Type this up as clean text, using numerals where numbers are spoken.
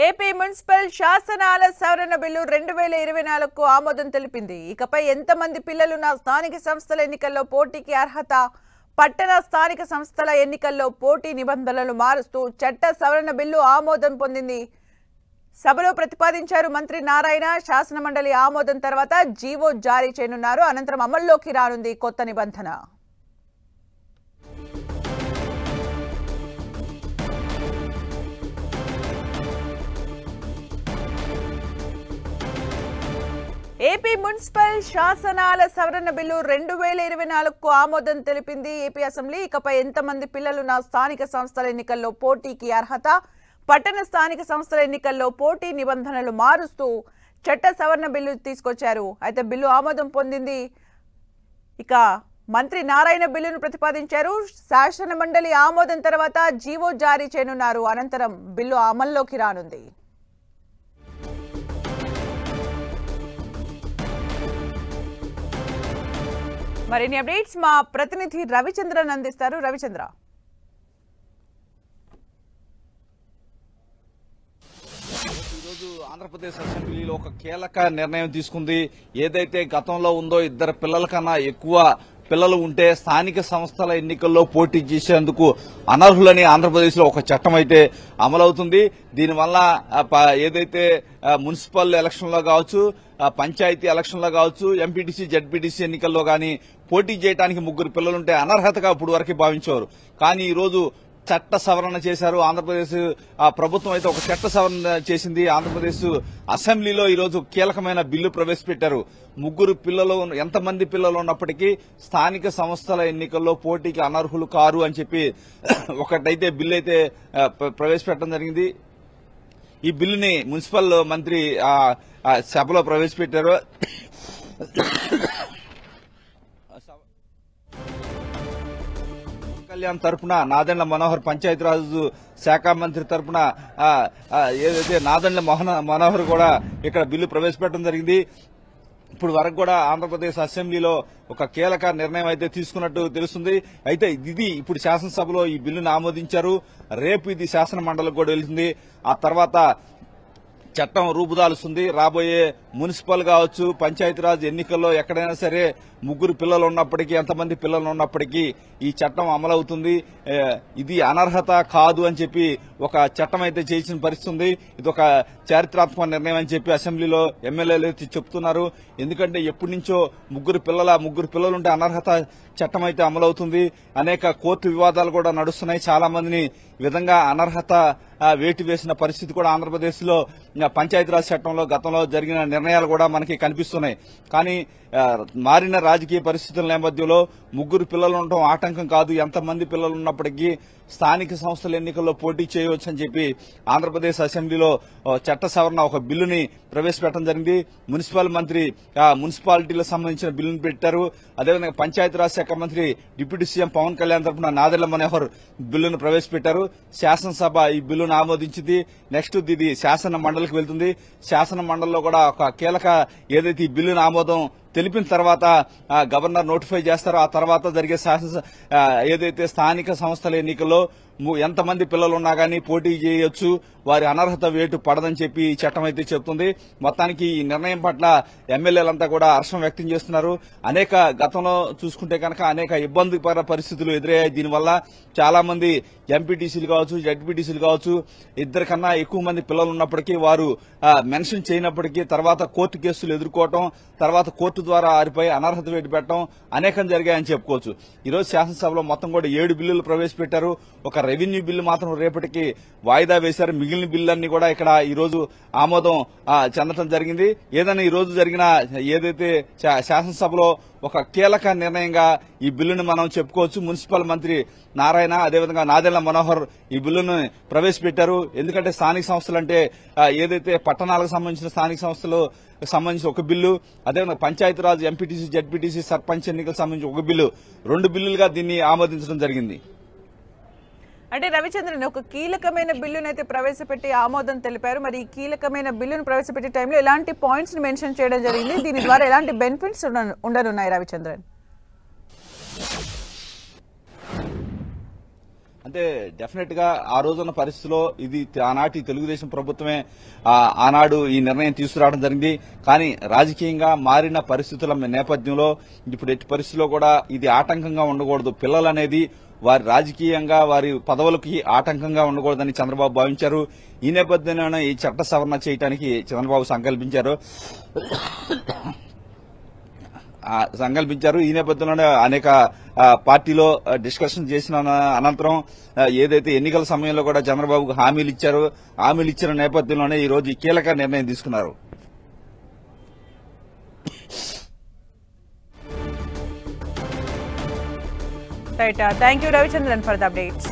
AP municipal శాసనాల సవరణ bill 2024కు ఆమోదం తెలిపింది. ఇకపై ఎంతమంది పిల్లలున్న స్థానిక సంస్థల ఎన్నికల్లో పోటీకి అర్హత, పట్టణ స్థానిక సంస్థల ఎన్నికల్లో పోటీ నిబంధనలు మారుస్తూ చట్ట సవరణ బిల్లు ఆమోదం పొందింది. సభలో ప్రతిపాదించారు మంత్రి నారాయణ. శాసనమండలి ఆమోదం తర్వాత జీవో జారీ చేయనున్నారు. అనంతరం అమల్లోకి రానుంది కొత్త నిబంధన. ఏపీ మున్సిపల్ శాసనాల సవరణ బిల్లు 2024కు ఆమోదం తెలిపింది ఏపీ అసెంబ్లీ. ఇకపై ఎంతమంది పిల్లలున్న స్థానిక సంస్థల ఎన్నికల్లో పోటీకి అర్హత, పట్టణ స్థానిక సంస్థల ఎన్నికల్లో పోటీ నిబంధనలు మారుస్తూ చట్ట సవరణ బిల్లు తీసుకొచ్చారు. అయితే బిల్లు ఆమోదం పొందింది. ఇక మంత్రి నారాయణ బిల్లును ప్రతిపాదించారు. శాసన మండలి ఆమోదం తర్వాత జీవో జారీ చేయనున్నారు. అనంతరం బిల్లు అమల్లోకి రానుంది. మరిన్ని అప్డేట్స్ మా ప్రతినిధి రవిచంద్రన్ అందిస్తారు. రవిచంద్ర, ఈరోజు ఆంధ్రప్రదేశ్ అసెంబ్లీలో ఒక కీలక నిర్ణయం తీసుకుంది. ఏదైతే గతంలో ఉందో ఇద్దరు పిల్లల కన్నా ఎక్కువ పిల్లలు ఉంటే స్థానిక సంస్థల ఎన్నికల్లో పోటీ చేసేందుకు అనర్హులని ఆంధ్రప్రదేశ్ లో ఒక చట్టం అయితే అమలవుతుంది. దీనివల్ల ఏదైతే మున్సిపల్ ఎలక్షన్ లో కావచ్చు, పంచాయతీ ఎలక్షన్ లో కావచ్చు, ఎంపీటీసీ జడ్పీటీసీ ఎన్నికల్లో గానీ పోటీ చేయడానికి ముగ్గురు పిల్లలుంటే అనర్హతగా ఇప్పుడు వరకు భావించేవారు. కానీ ఈ రోజు చట్ట సవరణ చేశారు. ఆంధ్రప్రదేశ్ ప్రభుత్వం అయితే ఒక చట్ట సవరణ చేసింది. ఆంధ్రప్రదేశ్ అసెంబ్లీలో ఈ రోజు కీలకమైన బిల్లు ప్రవేశపెట్టారు. ముగ్గురు పిల్లలు ఎంతమంది పిల్లలు ఉన్నప్పటికీ స్థానిక సంస్థల ఎన్నికల్లో పోటీకి అనర్హులు కారు అని చెప్పి ఒకటైతే బిల్లు అయితే ప్రవేశపెట్టడం జరిగింది. ఈ బిల్లుని మున్సిపల్ మంత్రి సభలో ప్రవేశపెట్టారు. కళ్యాణ్ తరపున నాదెండ్ల మనోహర్, పంచాయతీరాజ్ శాఖ మంత్రి తరపున ఏదైతే నాదెండ్ల మనోహర్ కూడా ఇక్కడ బిల్లు ప్రవేశపెట్టడం జరిగింది. ఇప్పుడు వరకు కూడా ఆంధ్రప్రదేశ్ అసెంబ్లీలో ఒక కీలక నిర్ణయం అయితే తీసుకున్నట్టు తెలుస్తుంది. అయితే ఇది ఇప్పుడు శాసనసభలో ఈ బిల్లును ఆమోదించారు. రేపు ఇది శాసన మండలికి కూడా వెళ్తుంది. ఆ తర్వాత చట్టం రూపుదాలుస్తుంది. రాబోయే మున్సిపల్ కావచ్చు, పంచాయతీరాజ్ ఎన్నికల్లో ఎక్కడైనా సరే ముగ్గురు పిల్లలు ఉన్నప్పటికీ, ఎంతమంది పిల్లలు ఉన్నప్పటికీ ఈ చట్టం అమలవుతుంది. ఇది అనర్హత కాదు అని చెప్పి ఒక చట్టం అయితే చేసిన పరిస్థితి ఉంది. ఇది ఒక చారిత్రాత్మక నిర్ణయం అని చెప్పి అసెంబ్లీలో ఎమ్మెల్యేలు చెప్తున్నారు. ఎందుకంటే ఎప్పటి నుంచో ముగ్గురు పిల్లలుంటే అనర్హత చట్టం అయితే అమలవుతుంది. అనేక కోర్టు వివాదాలు కూడా నడుస్తున్నాయి. చాలా మందిని విధంగా అనర్హత వేటు వేసిన పరిస్థితి కూడా ఆంధ్రప్రదేశ్ లో పంచాయతీరాజ్ చట్టంలో గతంలో జరిగిన నిర్ణయాలు కూడా మనకి కనిపిస్తున్నాయి. కానీ మారిన రాజకీయ పరిస్థితుల నేపథ్యంలో ముగ్గురు పిల్లలు ఉండటం ఆటంకం కాదు. ఎంతమంది పిల్లలు ఉన్నప్పటికీ స్థానిక సంస్థల ఎన్నికల్లో పోటీ చేయవచ్చని చెప్పి ఆంధ్రప్రదేశ్ అసెంబ్లీలో చట్ట సవరణ ఒక బిల్లుని ప్రవేశపెట్టడం జరిగింది. మున్సిపల్ మంత్రి మున్సిపాలిటీలకు సంబంధించిన బిల్లును పెట్టారు. అదేవిధంగా పంచాయతీరాజ్ శాఖ మంత్రి డిప్యూటీ సీఎం పవన్ కళ్యాణ్ తరఫున నాదెండ్ల మనోహర్ బిల్లును ప్రవేశపెట్టారు. శాసనసభ ఈ బిల్లును ఆమోదించింది. నెక్స్ట్ ఇది శాసన మండలికి వెళ్తుంది. శాసన మండలిలో కూడా ఒక కీలక ఏదైతే ఈ బిల్లును ఆమోదం తెలిపిన తర్వాత గవర్నర్ నోటిఫై చేస్తారో ఆ తర్వాత జరిగే ఏదైతే స్థానిక సంస్థల ఎన్నికల్లో ఎంతమంది పిల్లలు ఉన్నా గానీ పోటీ చేయొచ్చు, వారి అనర్హత వేటు పడదని చెప్పి ఈ చట్టం అయితే చెబుతుంది. మొత్తానికి ఈ నిర్ణయం పట్ల ఎమ్మెల్యేలంతా కూడా హర్షం వ్యక్తం చేస్తున్నారు. గతంలో చూసుకుంటే కనుక అనేక ఇబ్బందికర పరిస్థితులు ఎదురయ్యాయి. దీనివల్ల చాలా మంది ఎంపీటీసీలు కావచ్చు, జడ్పీటీసీలు కావచ్చు, ఇద్దరు కన్నా ఎక్కువ మంది పిల్లలు ఉన్నప్పటికీ వారు మెన్షన్ చేయనప్పటికీ తర్వాత కోర్టు కేసులు ఎదుర్కోవటం, తర్వాత కోర్టు ద్వారా వారిపై అనర్హత వేటు పెట్టడం అనేకం జరిగాయని చెప్పుకోవచ్చు. ఈరోజు శాసనసభలో మొత్తం కూడా 7 బిల్లులు ప్రవేశపెట్టారు. ఒక రెవెన్యూ బిల్లు మాత్రం రేపటికి వాయిదా వేశారు. మిగిలిన బిల్లులన్నీ కూడా ఇక్కడ ఈ రోజు ఆమోదం చెందడం జరిగింది. ఏదైనా ఈ రోజు జరిగిన ఏదైతే శాసనసభలో ఒక కీలక నిర్ణయంగా ఈ బిల్లును మనం చెప్పుకోవచ్చు. మున్సిపల్ మంత్రి నారాయణ, అదేవిధంగా నాదెండ్ల మనోహర్ ఈ బిల్లును ప్రవేశపెట్టారు. ఎందుకంటే స్థానిక సంస్థలు అంటే ఏదైతే పట్టణాలకు సంబంధించిన స్థానిక సంస్థలు సంబంధించి ఒక బిల్లు, అదేవిధంగా పంచాయతీరాజ్, ఎంపీటీసీ, జడ్పీటీసీ, సర్పంచ్ ఎన్నికలకు సంబంధించి ఒక బిల్లు, 2 బిల్లులుగా దీన్ని ఆమోదించడం జరిగింది. అంటే రవిచంద్రన్ ఒక కీలకమైన బిల్లునైతే ప్రవేశపెట్టి ఆమోదం తెలిపారు. మరి ఈ కీలకమైన బిల్లును ప్రవేశపెట్టే టైంలో ఎలాంటి పాయింట్స్ ని మెన్షన్ చేయడం జరిగింది? దీని ద్వారా ఎలాంటి బెనిఫిట్స్ ఉండనున్నాయి రవిచంద్రన్? అంటే డెఫినెట్ గా ఆ రోజున్న పరిస్థితిలో ఇది ఆనాటి తెలుగుదేశం ప్రభుత్వమే ఆనాడు ఈ నిర్ణయం తీసుకురావడం జరిగింది. కానీ రాజకీయంగా మారిన పరిస్థితుల నేపథ్యంలో ఇప్పుడు ఎట్టి పరిస్థితుల్లో కూడా ఇది ఆటంకంగా ఉండకూడదు, పిల్లలు అనేది వారి రాజకీయంగా వారి పదవులకి ఆటంకంగా ఉండకూడదని చంద్రబాబు భావించారు. ఈ నేపథ్యంలోనే ఈ చట్ట సవరణ చేయడానికి చంద్రబాబు సంకల్పించారు. ఈ నేపథ్యంలోనే అనేక పార్టీలో డిస్కషన్ చేసిన అనంతరం ఏదైతే ఎన్నికల సమయంలో కూడా చంద్రబాబుకు హామీలు ఇచ్చిన నేపథ్యంలోనే ఈ రోజు కీలక నిర్ణయం తీసుకున్నారు. Right, thank you Ravichandran for the updates.